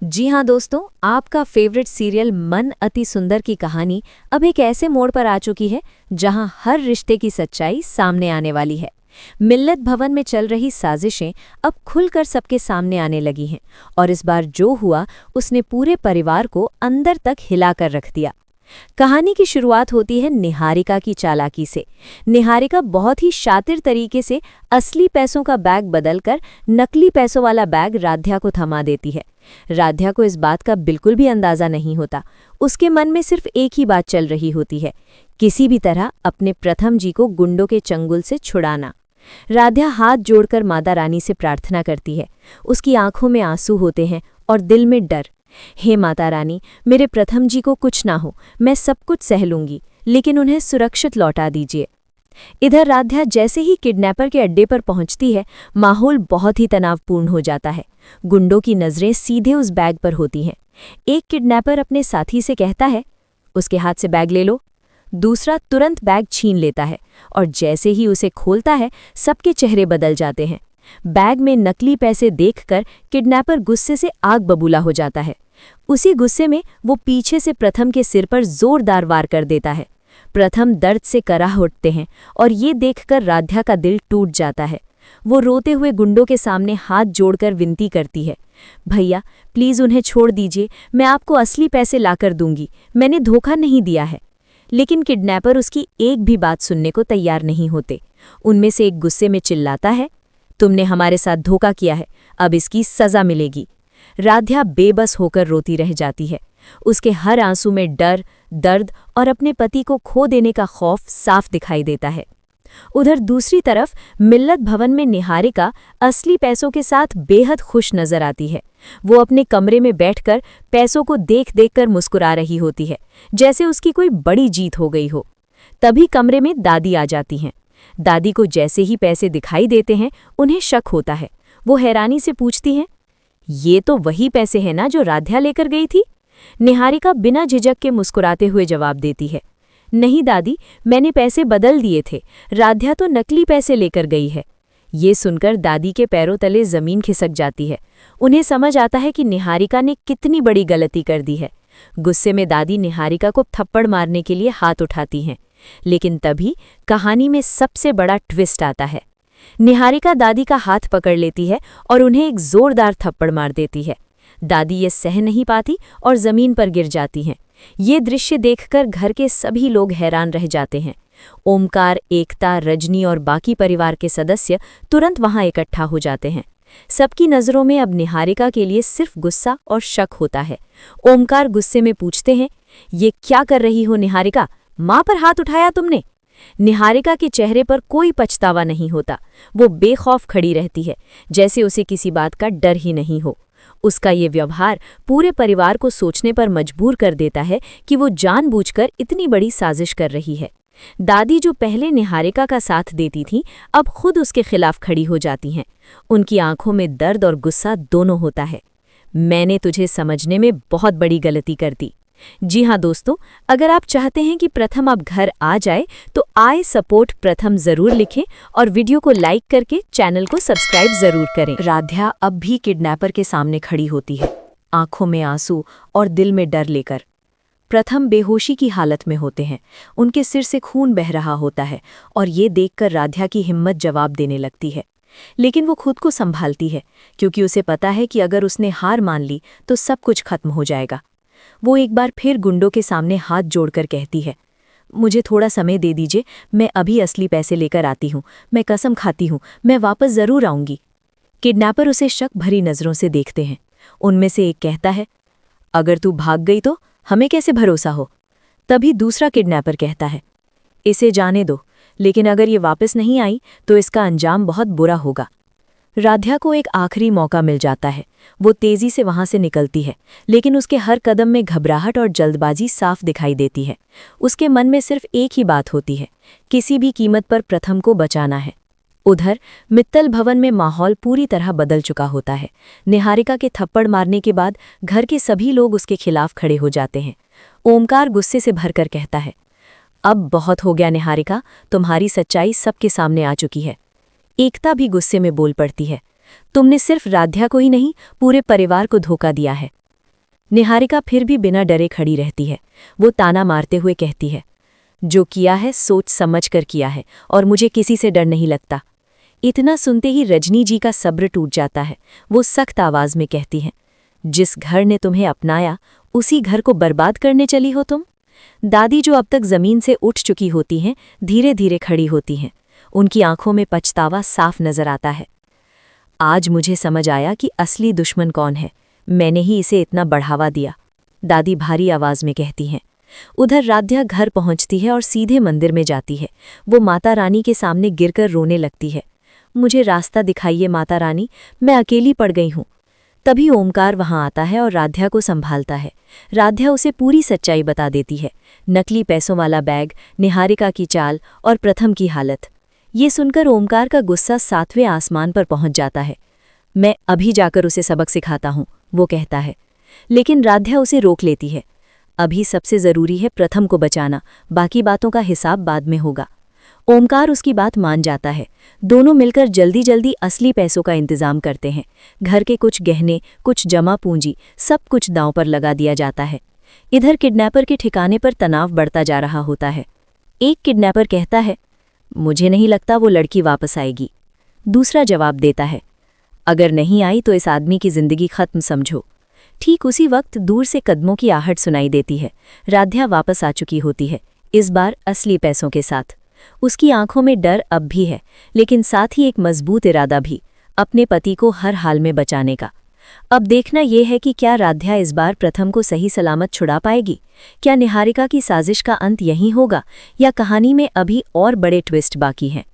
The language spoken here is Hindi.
जी हाँ दोस्तों, आपका फेवरेट सीरियल मन अति सुंदर की कहानी अब एक ऐसे मोड़ पर आ चुकी है जहां हर रिश्ते की सच्चाई सामने आने वाली है। मिल्लत भवन में चल रही साजिशें अब खुलकर सबके सामने आने लगी हैं और इस बार जो हुआ उसने पूरे परिवार को अंदर तक हिलाकर रख दिया। कहानी की शुरुआत होती है निहारिका की चालाकी से। निहारिका बहुत ही शातिर तरीके से असली पैसों का बैग बदलकर नकली पैसों वाला बैग राध्या को थमा देती है। राध्या को इस बात का बिल्कुल भी अंदाजा नहीं होता। उसके मन में सिर्फ एक ही बात चल रही होती है, किसी भी तरह अपने प्रथम जी को गुंडों के चंगुल से छुड़ाना। राध्या हाथ जोड़कर माता रानी से प्रार्थना करती है। उसकी आंखों में आंसू होते हैं और दिल में डर। हे माता रानी, मेरे प्रथम जी को कुछ ना हो, मैं सब कुछ सह लूंगी, लेकिन उन्हें सुरक्षित लौटा दीजिए। इधर राध्या जैसे ही किडनैपर के अड्डे पर पहुंचती है, माहौल बहुत ही तनावपूर्ण हो जाता है। गुंडों की नजरें सीधे उस बैग पर होती हैं। एक किडनैपर अपने साथी से कहता है, उसके हाथ से बैग ले लो। दूसरा तुरंत बैग छीन लेता है और जैसे ही उसे खोलता है, सबके चेहरे बदल जाते हैं। बैग में नकली पैसे देखकर किडनैपर गुस्से से आग बबूला हो जाता है। उसी गुस्से में वो पीछे से प्रथम के सिर पर जोरदार वार कर देता है। प्रथम दर्द से कराह उठते हैं और ये देखकर राध्या का दिल टूट जाता है। वो रोते हुए गुंडों के सामने हाथ जोड़कर विनती करती है, भैया प्लीज़ उन्हें छोड़ दीजिए, मैं आपको असली पैसे लाकर दूंगी, मैंने धोखा नहीं दिया है। लेकिन किडनैपर उसकी एक भी बात सुनने को तैयार नहीं होते। उनमें से एक गुस्से में चिल्लाता है, तुमने हमारे साथ धोखा किया है, अब इसकी सज़ा मिलेगी। राध्या बेबस होकर रोती रह जाती है। उसके हर आंसू में डर, दर्द और अपने पति को खो देने का खौफ साफ दिखाई देता है। उधर दूसरी तरफ मिल्लत भवन में निहारिका असली पैसों के साथ बेहद खुश नजर आती है। वो अपने कमरे में बैठकर पैसों को देख देखकर मुस्कुरा रही होती है, जैसे उसकी कोई बड़ी जीत हो गई हो। तभी कमरे में दादी आ जाती हैं। दादी को जैसे ही पैसे दिखाई देते हैं, उन्हें शक होता है। वो हैरानी से पूछती हैं, ये तो वही पैसे हैं ना जो राध्या लेकर गई थी? निहारिका बिना झिझक के मुस्कुराते हुए जवाब देती है, नहीं दादी, मैंने पैसे बदल दिए थे, राध्या तो नकली पैसे लेकर गई है। ये सुनकर दादी के पैरों तले जमीन खिसक जाती है। उन्हें समझ आता है कि निहारिका ने कितनी बड़ी गलती कर दी है। गुस्से में दादी निहारिका को थप्पड़ मारने के लिए हाथ उठाती हैं, लेकिन तभी कहानी में सबसे बड़ा ट्विस्ट आता है। निहारिका दादी का हाथ पकड़ लेती है और उन्हें एक जोरदार थप्पड़ मार देती है। दादी ये सह नहीं पाती और जमीन पर गिर जाती हैं। ये दृश्य देखकर घर के सभी लोग हैरान रह जाते हैं। ओमकार, एकता, रजनी और बाकी परिवार के सदस्य तुरंत वहां इकट्ठा हो जाते हैं। सबकी नज़रों में अब निहारिका के लिए सिर्फ गुस्सा और शक होता है। ओमकार गुस्से में पूछते हैं, ये क्या कर रही हो निहारिका, माँ पर हाथ उठाया तुमने? निहारिका के चेहरे पर कोई पछतावा नहीं होता। वो बेखौफ खड़ी रहती है, जैसे उसे किसी बात का डर ही नहीं हो। उसका ये व्यवहार पूरे परिवार को सोचने पर मजबूर कर देता है कि वो जानबूझकर इतनी बड़ी साजिश कर रही है। दादी जो पहले निहारिका का साथ देती थी, अब खुद उसके खिलाफ खड़ी हो जाती हैं। उनकी आंखों में दर्द और गुस्सा दोनों होता है। मैंने तुझे समझने में बहुत बड़ी गलती कर दी। जी हाँ दोस्तों, अगर आप चाहते हैं कि प्रथम अब घर आ जाए तो आई सपोर्ट प्रथम जरूर लिखें और वीडियो को लाइक करके चैनल को सब्सक्राइब जरूर करें। राध्या अब भी किडनैपर के सामने खड़ी होती है, आंखों में आंसू और दिल में डर लेकर। प्रथम बेहोशी की हालत में होते हैं, उनके सिर से खून बह रहा होता है और ये देखकर राध्या की हिम्मत जवाब देने लगती है। लेकिन वो खुद को संभालती है, क्योंकि उसे पता है कि अगर उसने हार मान ली तो सब कुछ खत्म हो जाएगा। वो एक बार फिर गुंडों के सामने हाथ जोड़कर कहती है, मुझे थोड़ा समय दे दीजिए, मैं अभी असली पैसे लेकर आती हूँ, मैं कसम खाती हूँ, मैं वापस जरूर आऊंगी। किडनैपर उसे शक भरी नज़रों से देखते हैं। उनमें से एक कहता है, अगर तू भाग गई तो हमें कैसे भरोसा हो? तभी दूसरा किडनैपर कहता है, इसे जाने दो, लेकिन अगर ये वापस नहीं आई तो इसका अंजाम बहुत बुरा होगा। राध्या को एक आखिरी मौका मिल जाता है। वो तेजी से वहां से निकलती है, लेकिन उसके हर कदम में घबराहट और जल्दबाजी साफ दिखाई देती है। उसके मन में सिर्फ एक ही बात होती है, किसी भी कीमत पर प्रथम को बचाना है। उधर मित्तल भवन में माहौल पूरी तरह बदल चुका होता है। निहारिका के थप्पड़ मारने के बाद घर के सभी लोग उसके खिलाफ खड़े हो जाते हैं। ओमकार गुस्से से भरकर कहता है, अब बहुत हो गया निहारिका, तुम्हारी सच्चाई सबके सामने आ चुकी है। एकता भी गुस्से में बोल पड़ती है, तुमने सिर्फ राध्या को ही नहीं, पूरे परिवार को धोखा दिया है। निहारिका फिर भी बिना डरे खड़ी रहती है। वो ताना मारते हुए कहती है, जो किया है सोच समझ कर किया है और मुझे किसी से डर नहीं लगता। इतना सुनते ही रजनी जी का सब्र टूट जाता है। वो सख्त आवाज में कहती हैं, जिस घर ने तुम्हें अपनाया उसी घर को बर्बाद करने चली हो तुम। दादी जो अब तक जमीन से उठ चुकी होती हैं, धीरे धीरे खड़ी होती हैं। उनकी आंखों में पछतावा साफ नजर आता है। आज मुझे समझ आया कि असली दुश्मन कौन है। मैंने ही इसे इतना बढ़ावा दिया, दादी भारी आवाज में कहती हैं। उधर राध्या घर पहुंचती है और सीधे मंदिर में जाती है। वो माता रानी के सामने गिरकर रोने लगती है। मुझे रास्ता दिखाइए माता रानी, मैं अकेली पड़ गई हूँ। तभी ओमकार वहां आता है और राध्या को संभालता है। राध्या उसे पूरी सच्चाई बता देती है, नकली पैसों वाला बैग, निहारिका की चाल और प्रथम की हालत। ये सुनकर ओमकार का गुस्सा 7वें आसमान पर पहुंच जाता है। मैं अभी जाकर उसे सबक सिखाता हूँ, वो कहता है। लेकिन राध्या उसे रोक लेती है। अभी सबसे जरूरी है प्रथम को बचाना, बाकी बातों का हिसाब बाद में होगा। ओमकार उसकी बात मान जाता है। दोनों मिलकर जल्दी जल्दी असली पैसों का इंतजाम करते हैं। घर के कुछ गहने, कुछ जमा पूंजी, सब कुछ दांव पर लगा दिया जाता है। इधर किडनैपर के ठिकाने पर तनाव बढ़ता जा रहा होता है। एक किडनैपर कहता है, मुझे नहीं लगता वो लड़की वापस आएगी। दूसरा जवाब देता है, अगर नहीं आई तो इस आदमी की जिंदगी खत्म समझो। ठीक उसी वक्त दूर से कदमों की आहट सुनाई देती है। राध्या वापस आ चुकी होती है, इस बार असली पैसों के साथ। उसकी आंखों में डर अब भी है, लेकिन साथ ही एक मजबूत इरादा भी, अपने पति को हर हाल में बचाने का। अब देखना यह है कि क्या राध्या इस बार प्रथम को सही सलामत छुड़ा पाएगी। क्या निहारिका की साजिश का अंत यहीं होगा या कहानी में अभी और बड़े ट्विस्ट बाकी हैं।